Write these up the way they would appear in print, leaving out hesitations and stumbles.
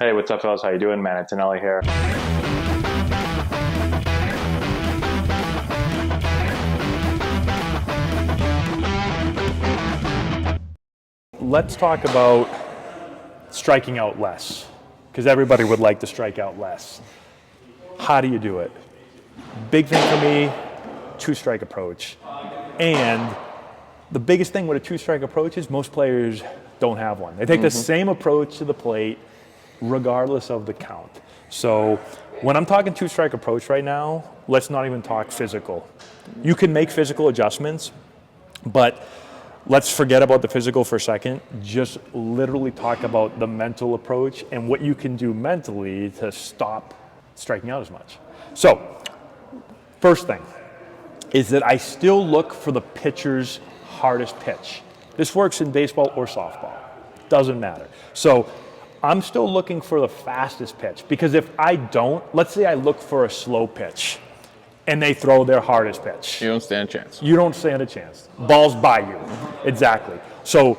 Hey, what's up, fellas? How you doing, man? Antonelli here. Let's talk about striking out less, because everybody would like to strike out less. How do you do it? Big thing for me, two-strike approach. And the biggest thing with a two-strike approach is most players don't have one. They take the same approach to the plate regardless of the count. So when I'm talking two-strike approach right now, let's not even talk physical. You can make physical adjustments, but let's forget about the physical for a second. Just literally talk about the mental approach and what you can do mentally to stop striking out as much. So, first thing is that I still look for the pitcher's hardest pitch. This works in baseball or softball. Doesn't matter. So, I'm still looking for the fastest pitch, because if I don't, let's say I look for a slow pitch and they throw their hardest pitch. You don't stand a chance. You don't stand a chance. Ball's by you. Exactly. So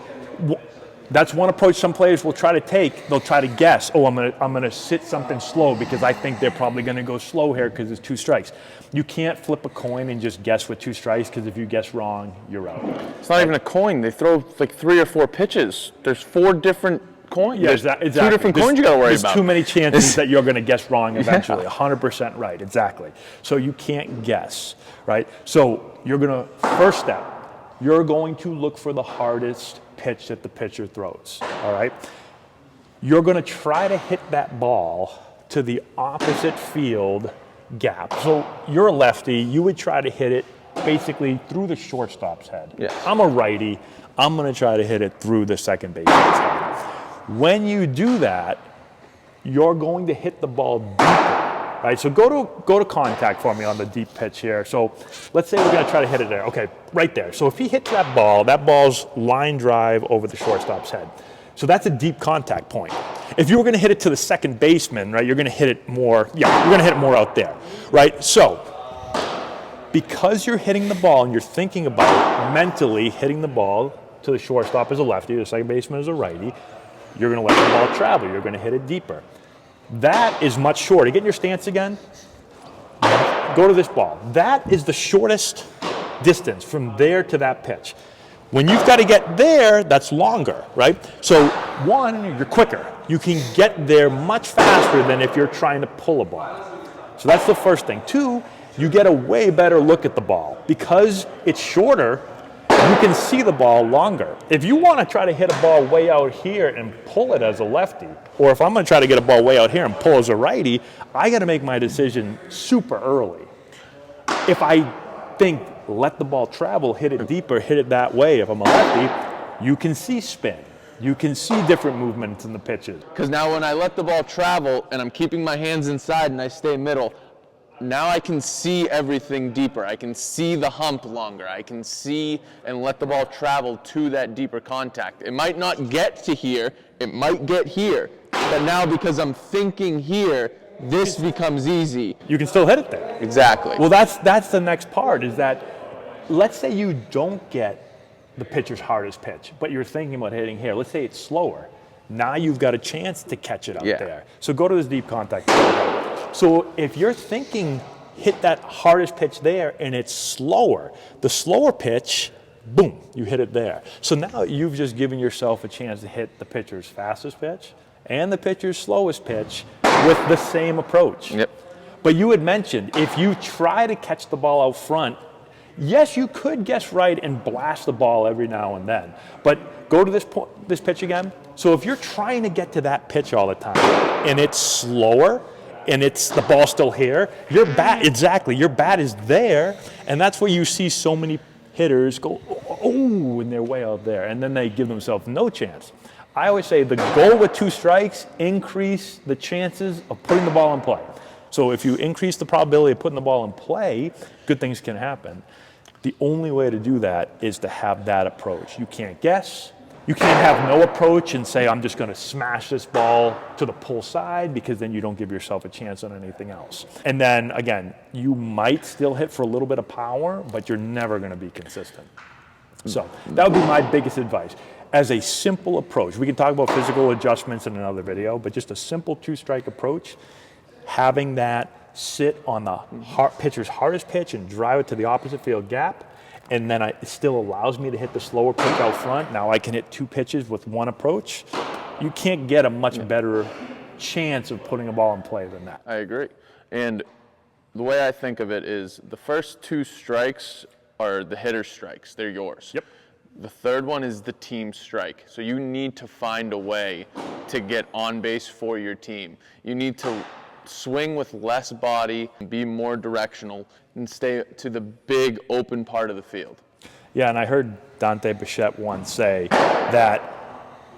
that's one approach some players will try to take. They'll try to guess, oh, I'm gonna sit something slow because I think they're probably gonna go slow here because it's two strikes. You can't flip a coin and just guess with two strikes, because if you guess wrong, you're out. It's not even a coin. They throw like 3 or 4 pitches. There's 4 different coins. Yeah, There's exactly. 2 different coins you got to worry about. There's too many chances that you're going to guess wrong eventually. 100% right, exactly. So you can't guess, right? So you're going to, first step, you're going to look for the hardest pitch that the pitcher throws, all right? You're going to try to hit that ball to the opposite field gap. So you're a lefty, you would try to hit it basically through the shortstop's head. Yes. I'm a righty, I'm going to try to hit it through the second baseman's head. When you do that, you're going to hit the ball deeper, right? So go to contact for me on the deep pitch here. So let's say we're going to try to hit it there. Okay, right there. So if he hits that ball's line drive over the shortstop's head. So that's a deep contact point. If you were going to hit it to the second baseman, right, you're going to hit it more, you're going to hit it more out there, right? So because you're hitting the ball and you're thinking about mentally hitting the ball to the shortstop as a lefty, the second baseman as a righty, you're going to let the ball travel. You're going to hit it deeper. That is much shorter. Get in your stance again. Go to this ball. That is the shortest distance from there to that pitch. When you've got to get there, that's longer, right? So one, you're quicker. You can get there much faster than if you're trying to pull a ball. So that's the first thing. 2, you get a way better look at the ball. Because it's shorter, you can see the ball longer. If you want to try to hit a ball way out here and pull it as a lefty, or if I'm going to try to get a ball way out here and pull as a righty, I got to make my decision super early. If I think let the ball travel, hit it deeper, hit it that way, if I'm a lefty, you can see spin. You can see different movements in the pitches. Because now when I let the ball travel and I'm keeping my hands inside and I stay middle, now I can see everything deeper. I can see the hump longer. I can see and let the ball travel to that deeper contact. It might not get to here. It might get here. But now because I'm thinking here, this becomes easy. You can still hit it there. Exactly. Well, that's the next part, is that let's say you don't get the pitcher's hardest pitch, but you're thinking about hitting here. Let's say it's slower. Now you've got a chance to catch it up there. So go to this deep contact. So if you're thinking hit that hardest pitch there and it's slower, the slower pitch, boom, you hit it there. So now you've just given yourself a chance to hit the pitcher's fastest pitch and the pitcher's slowest pitch with the same approach. Yep. But you had mentioned if you try to catch the ball out front, yes, you could guess right and blast the ball every now and then. But go to this pitch again. So if you're trying to get to that pitch all the time and it's slower, and it's the ball still here, your bat is there, and that's where you see so many hitters go, oh, and they're way out there, and then they give themselves no chance. I always say the goal with 2 strikes, increase the chances of putting the ball in play. So if you increase the probability of putting the ball in play, good things can happen. The only way to do that is to have that approach. You can't guess. You can't have no approach and say, I'm just going to smash this ball to the pull side, because then you don't give yourself a chance on anything else. And then, again, you might still hit for a little bit of power, but you're never going to be consistent. So that would be my biggest advice. as a simple approach, we can talk about physical adjustments in another video, but just a simple two-strike approach, having that sit on the pitcher's hardest pitch and drive it to the opposite field gap, and then it still allows me to hit the slower pitch out front. Now I can hit 2 pitches with one approach. You can't get a much better chance of putting a ball in play than that. I agree. And the way I think of it is the first 2 strikes are the hitter's strikes. They're yours. Yep. The third one is the team strike. So you need to find a way to get on base for your team. You need to swing with less body, be more directional, and stay to the big open part of the field. Yeah, and I heard Dante Bichette once say that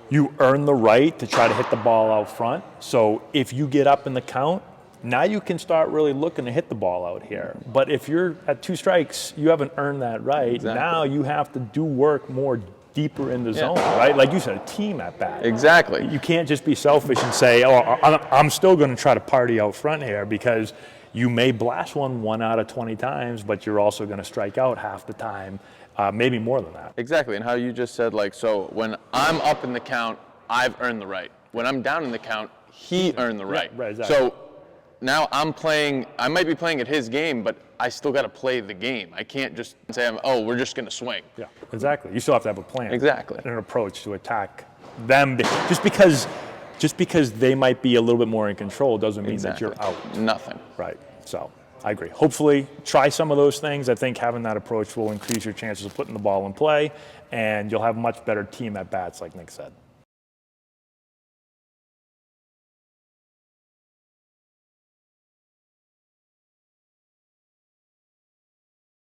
you earn the right to try to hit the ball out front. So if you get up in the count, now you can start really looking to hit the ball out here. But if you're at 2 strikes, you haven't earned that right. Exactly. Now you have to do work more deeper in the zone, right? Like you said, a team at bat. Exactly. You can't just be selfish and say, oh, I'm still going to try to party out front here, because you may blast one out of 20 times, but you're also going to strike out half the time, maybe more than that. Exactly, and how you just said, like, so when I'm up in the count, I've earned the right. When I'm down in the count, he earned the right. Yeah, right, exactly. So now I might be playing at his game, but I still got to play the game. I can't just say, oh, we're just going to swing. Yeah, exactly. You still have to have a plan. Exactly. And an approach to attack them. Just because they might be a little bit more in control doesn't mean that you're out. Nothing. Right. So I agree. Hopefully, try some of those things. I think having that approach will increase your chances of putting the ball in play, and you'll have much better team at bats, like Nick said.